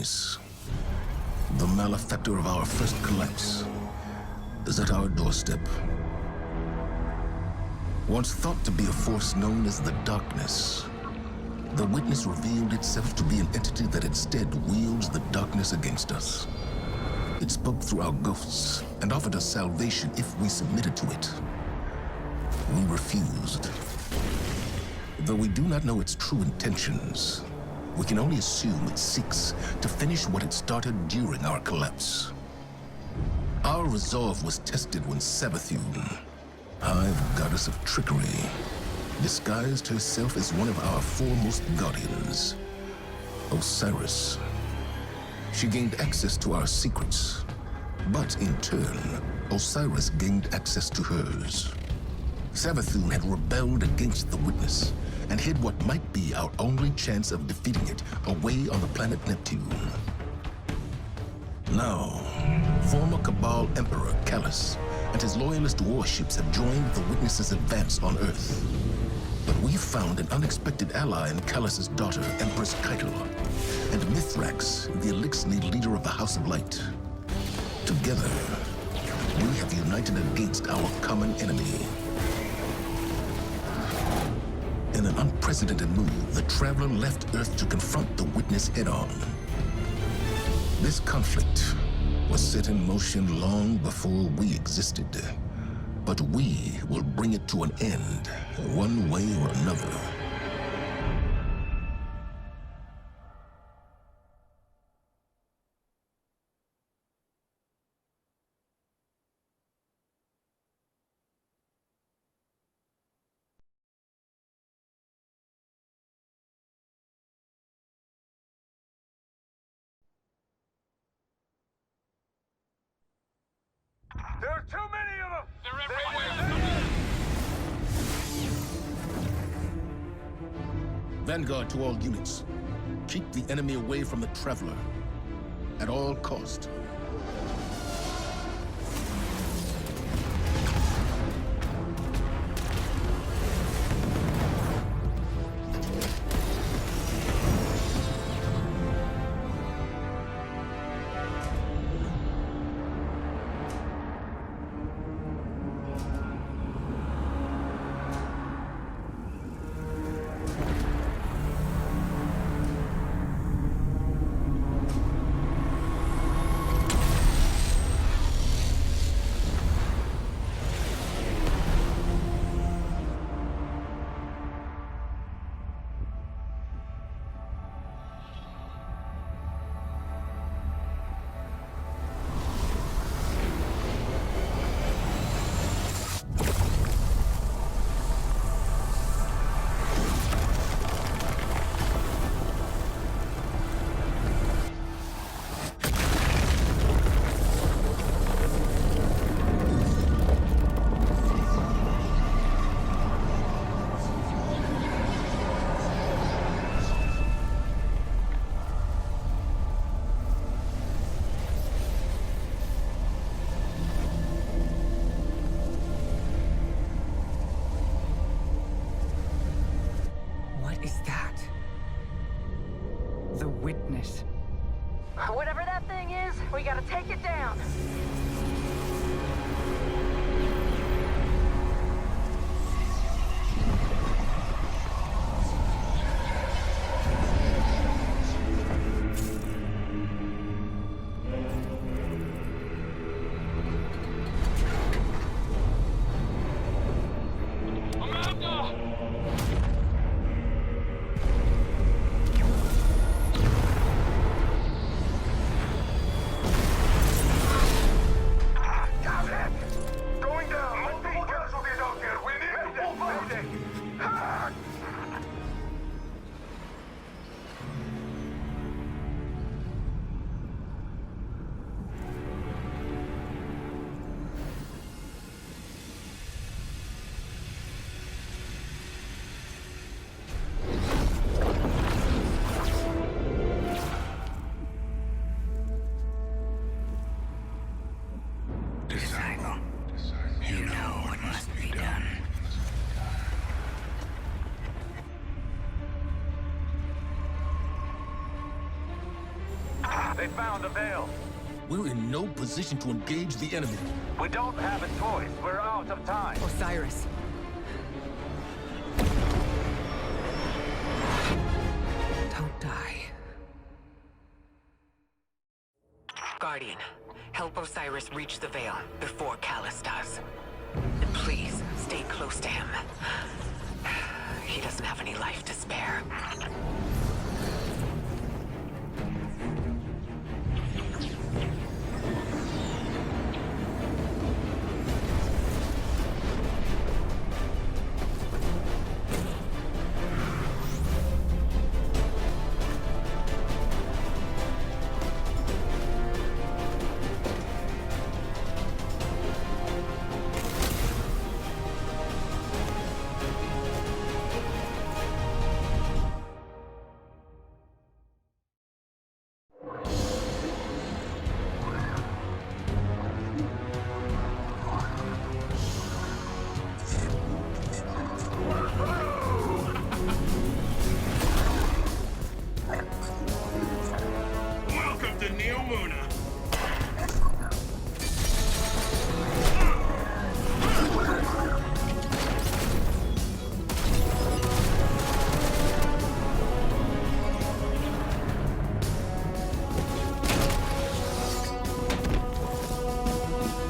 witness, the malefactor of our first collapse, is at our doorstep. Once thought to be a force known as the darkness, the witness revealed itself to be an entity that instead wields the darkness against us. It spoke through our ghosts and offered us salvation if we submitted to it. We refused. Though we do not know its true intentions, we can only assume it seeks to finish what it started during our collapse. Our resolve was tested when Savathun, Hive goddess of trickery, disguised herself as one of our foremost guardians, Osiris. She gained access to our secrets, but in turn, Osiris gained access to hers. Savathun had rebelled against the witness and hid what might be our only chance of defeating it away on the planet Neptune. Now, former Cabal Emperor Callus and his loyalist warships have joined the witness's advance on Earth. But we found an unexpected ally in Callus's daughter, Empress Keitel, and Mithrax, the Elixir leader of the House of Light. Together, we have united against our common enemy. In an unprecedented move, the Traveler left Earth to confront the Witness head-on. This conflict was set in motion long before we existed, but we will bring it to an end, one way or another. There are too many of them! They're everywhere! Vanguard to all units. Keep the enemy away from the Traveler, at all cost. They found the veil. We're in no position to engage the enemy. We don't have a choice. We're out of time. Osiris. Don't die. Guardian, help Osiris reach the veil before Callus does. And please, stay close to him. He doesn't have any life to spare. Welcome to Neomuna.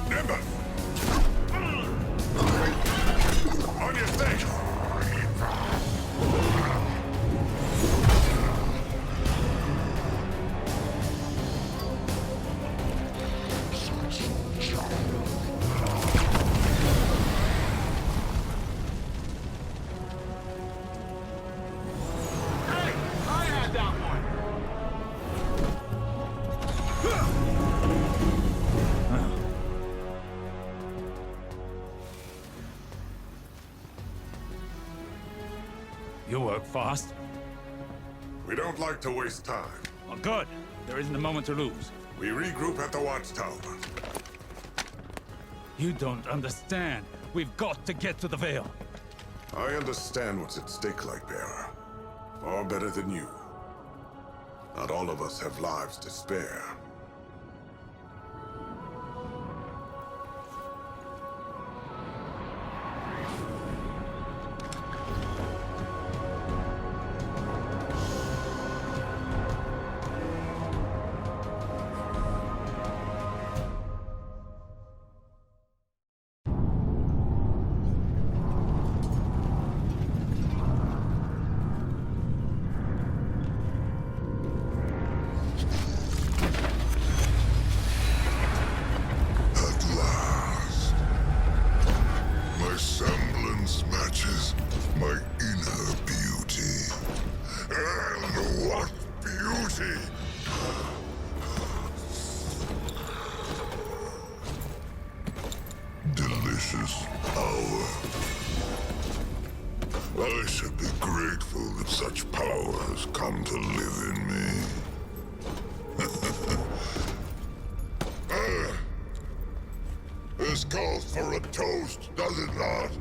Nimbus! On your stage! Hey, I had that one! You work fast. We don't like to waste time. Oh, good. There isn't a moment to lose. We regroup at the watchtower. You don't understand. We've got to get to the Veil. I understand what's at stake, Lightbearer. Far better than you. Not all of us have lives to spare. Delicious power. I should be grateful that such power has come to live in me. This calls for a toast, does it not?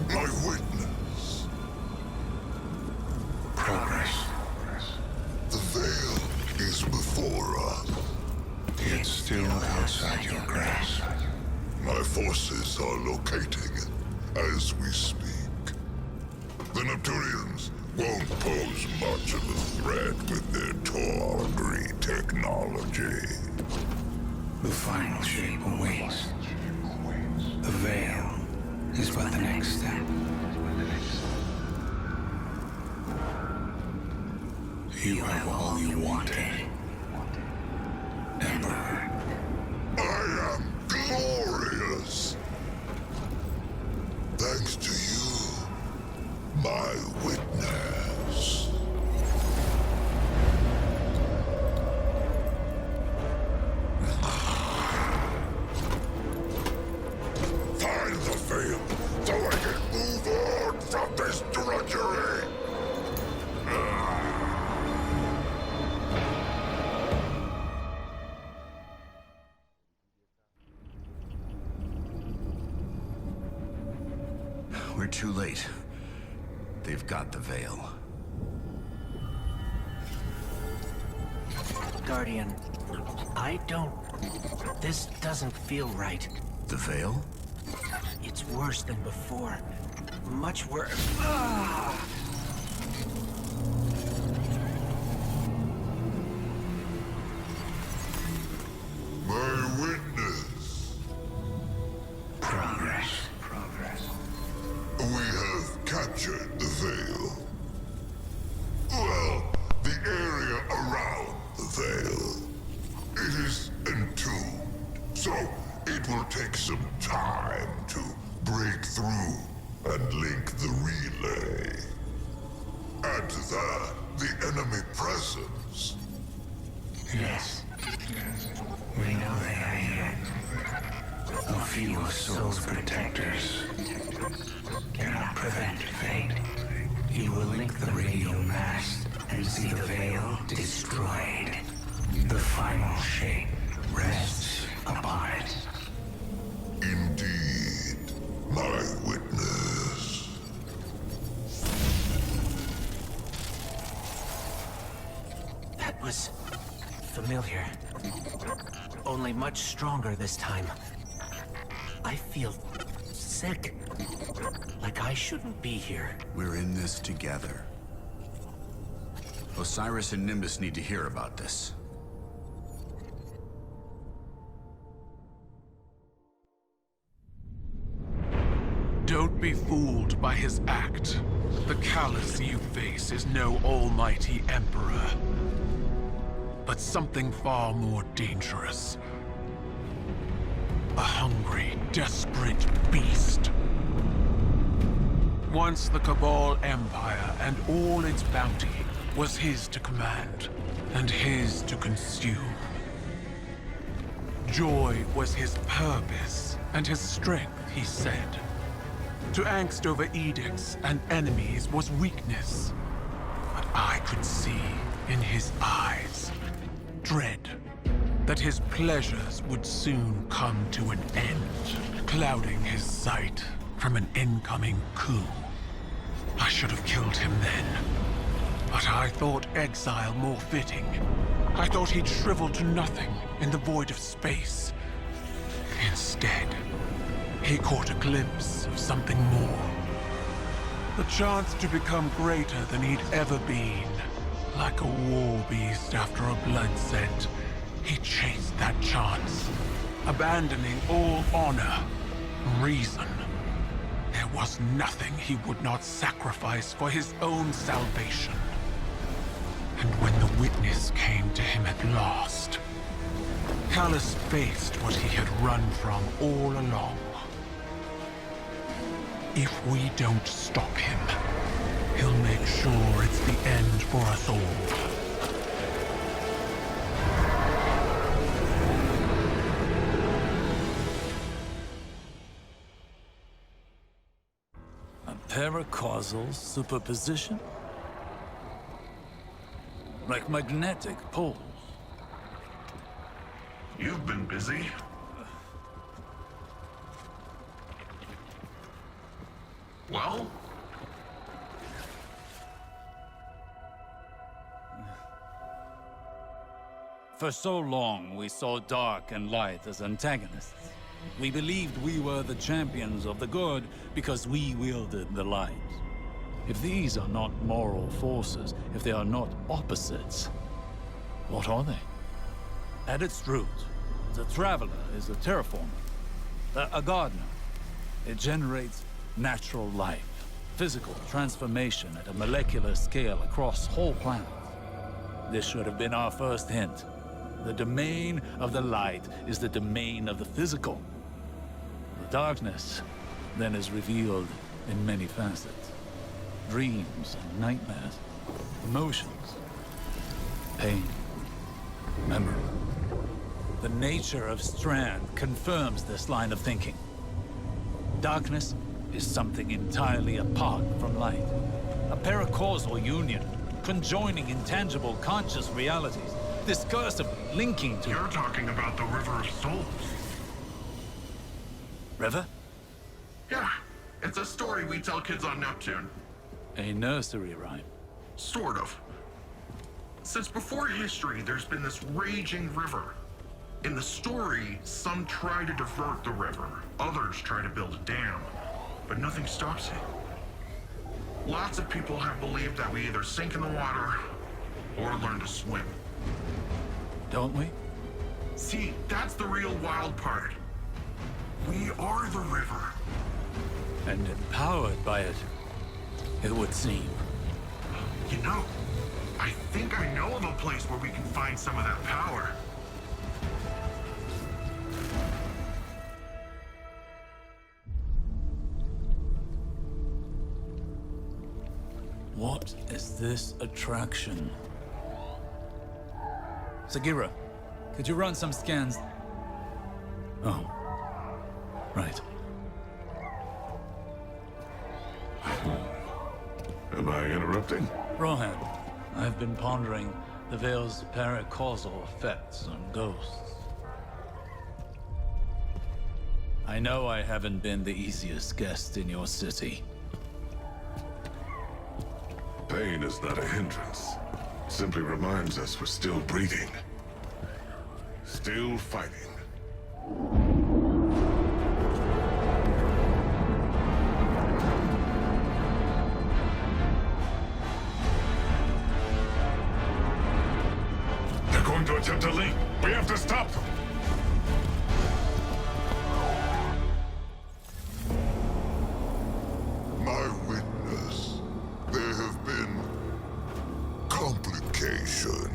My witness. Progress. The veil is before us. It's still outside your grasp. My forces are locating it as we speak. The Neptunians won't pose much of a threat with their tawdry technology. The final shape awaits. The veil is but the next step. You have all you wanted, Emperor. I am glorious! Thanks to you, my witness. Find the veil, so I can move on from this drudgery! too late. They've got the Veil. Guardian, I don't... This doesn't feel right. The Veil? It's worse than before. Much worse. My witness. Progress. We have captured the Veil. Well, the area around the Veil. It is entombed, so it will take some time to break through and link the relay. Add to that the enemy presence. Yes. We know they are here. A few Soul's protectors cannot prevent fate. You will link the radio mast and see the Veil destroyed. The final shape rests upon it. Indeed, my witness. That was... familiar. Only much stronger this time. I feel... sick. Like I shouldn't be here. We're in this together. Osiris and Nimbus need to hear about this. Don't be fooled by his act. The callous you face is no almighty emperor, but something far more dangerous. A hungry, desperate beast. Once the Cabal Empire and all its bounty was his to command, and his to consume. Joy was his purpose, and his strength, he said. To angst over edicts and enemies was weakness. But I could see in his eyes dread that his pleasures would soon come to an end, clouding his sight from an incoming coup. I should have killed him then, but I thought exile more fitting. I thought he'd shrivel to nothing in the void of space. Instead, he caught a glimpse of something more. The chance to become greater than he'd ever been. Like a war beast after a blood scent, he chased that chance, abandoning all honor, reason. There was nothing he would not sacrifice for his own salvation. And when the witness came to him at last, Callus faced what he had run from all along. If we don't stop him, he'll make sure it's the end for us all. A paracausal superposition? Like magnetic poles. You've been busy. Well? For so long, we saw dark and light as antagonists. We believed we were the champions of the good because we wielded the light. If these are not moral forces, if they are not opposites, what are they? At its root, the Traveler is a terraformer, a gardener. It generates natural life, physical transformation at a molecular scale across whole planets. This should have been our first hint. The domain of the light is the domain of the physical. The darkness then is revealed in many facets. Dreams and nightmares, emotions, pain, memory. The nature of Strand confirms this line of thinking. Darkness is something entirely apart from light. A paracausal union, conjoining intangible conscious realities, discursively linking to... You're talking about the River of Souls. River? Yeah, It's a story we tell kids on Neptune. A nursery rhyme. Sort of. Since before history, there's been this raging river. In the story, some try to divert the river, others try to build a dam, but nothing stops it. Lots of people have believed that we either sink in the water or learn to swim. Don't we? See, that's the real wild part. We are the river. And empowered by it, it would seem. You know, I think I know of a place where we can find some of that power. What is this attraction? Sagira, could you run some scans? Oh, right. Am I interrupting? Rohan, I've been pondering the Veil's paracausal effects on ghosts. I know I haven't been the easiest guest in your city. Pain is not a hindrance. It simply reminds us we're still breathing. Still fighting. They're going to attempt a leap. We have to stop them. My witness, there have been complications.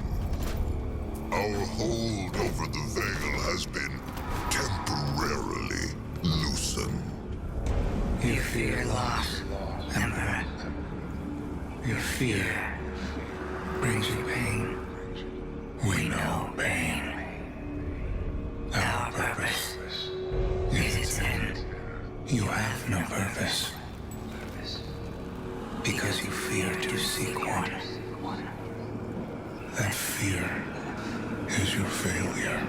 Our hold over the Veil has been temporarily loosened. You fear loss, Emperor. Your fear brings you pain. We know pain. Our purpose is its end. You have no purpose. Because you fear to seek one. That fear is your failure.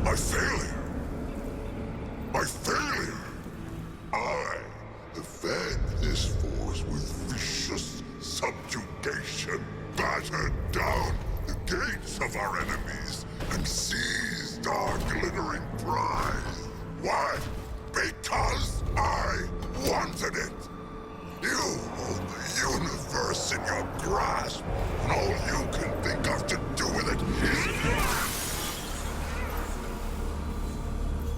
My failure? My failure? I have fed this force with vicious subjugation, battered down the gates of our enemies, and seized our glittering prize. Why? Because I wanted it. You hold the universe in your grasp, and all you can think of to do with it is...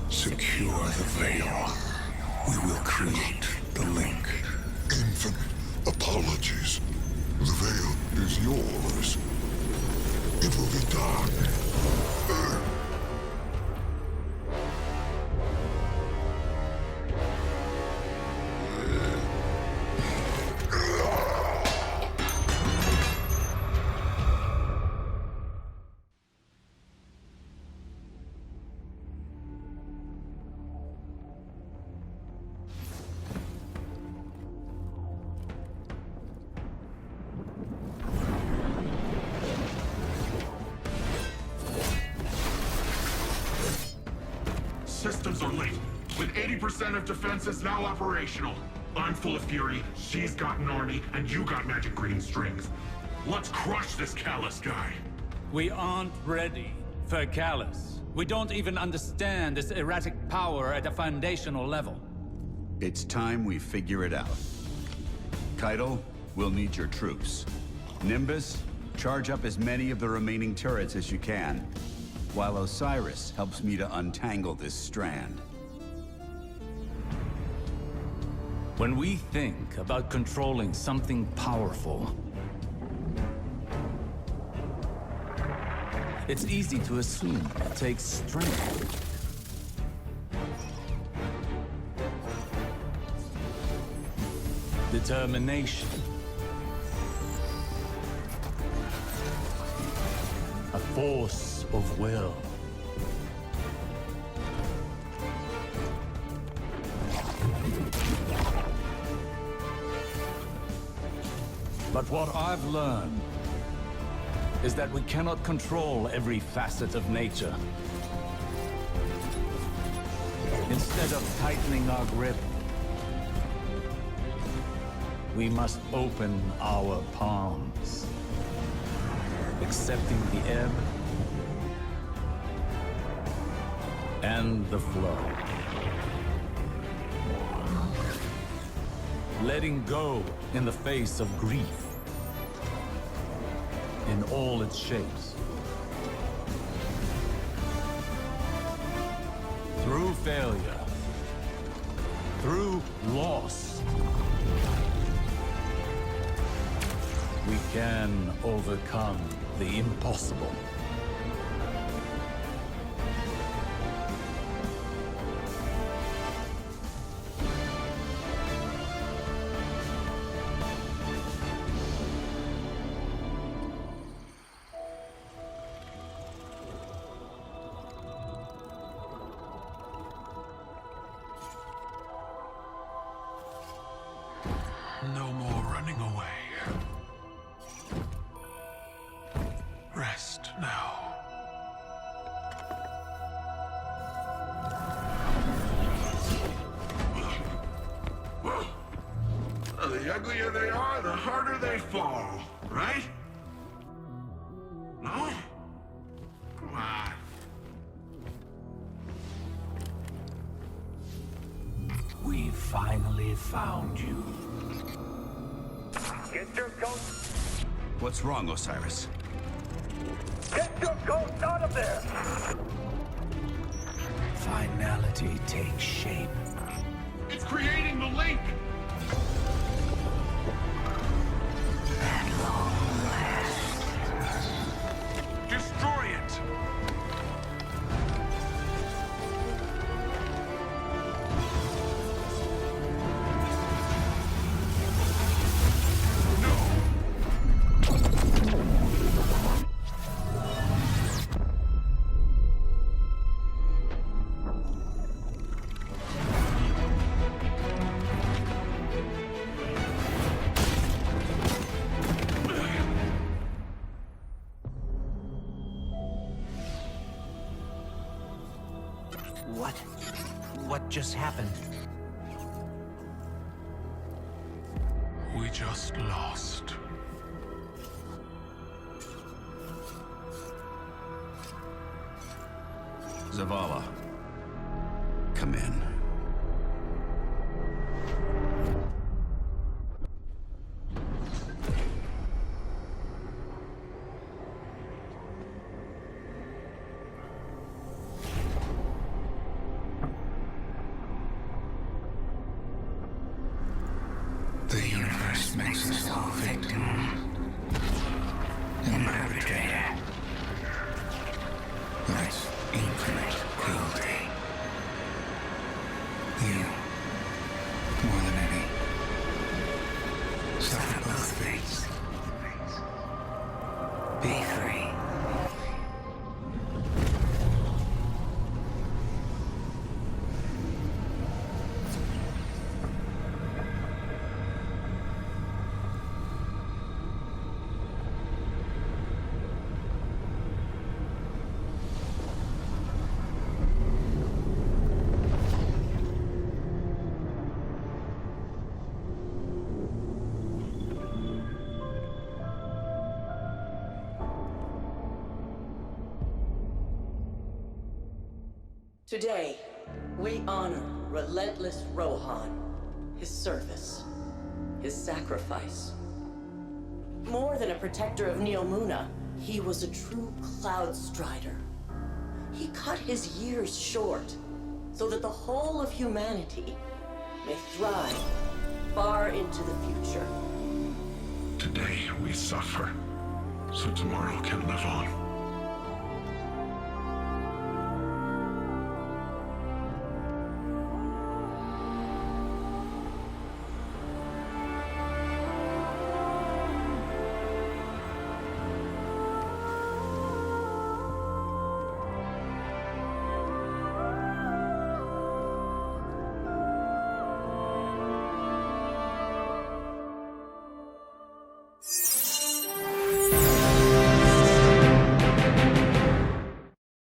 Secure the Veil. We will create the link. Infinite apologies. The Veil is yours. It will be done. Systems are late, with 80% of defenses now operational. I'm full of fury, she's got an army, and you got magic green strings. Let's crush this Callus guy. We aren't ready for Callus. We don't even understand this erratic power at a foundational level. It's time we figure it out. Keitel, we'll need your troops. Nimbus, charge up as many of the remaining turrets as you can, while Osiris helps me to untangle this strand. When we think about controlling something powerful, it's easy to assume it takes strength. Determination. A force of will. But what I've learned is that we cannot control every facet of nature. Instead of tightening our grip, we must open our palms, accepting the ebb and the flow. Letting go in the face of grief in all its shapes. Through failure, through loss, we can overcome the impossible. No more running away. Rest now. The uglier they are, the harder they fall, right? No? Come on. We finally found you. Get your ghost! What's wrong, Osiris? Get your ghost out of there! Finality takes shape. It's creating the link! At long last. Destroy it! What just happened? We just lost. Zavala, come in. The universe makes us all victim and perpetrator. That's infinite cruelty. You, more than any, suffer both fates. Be free. Today, we honor relentless Rohan, his service, his sacrifice. More than a protector of Neomuna, he was a true cloud strider. He cut his years short so that the whole of humanity may thrive far into the future. Today we suffer, so tomorrow can live on.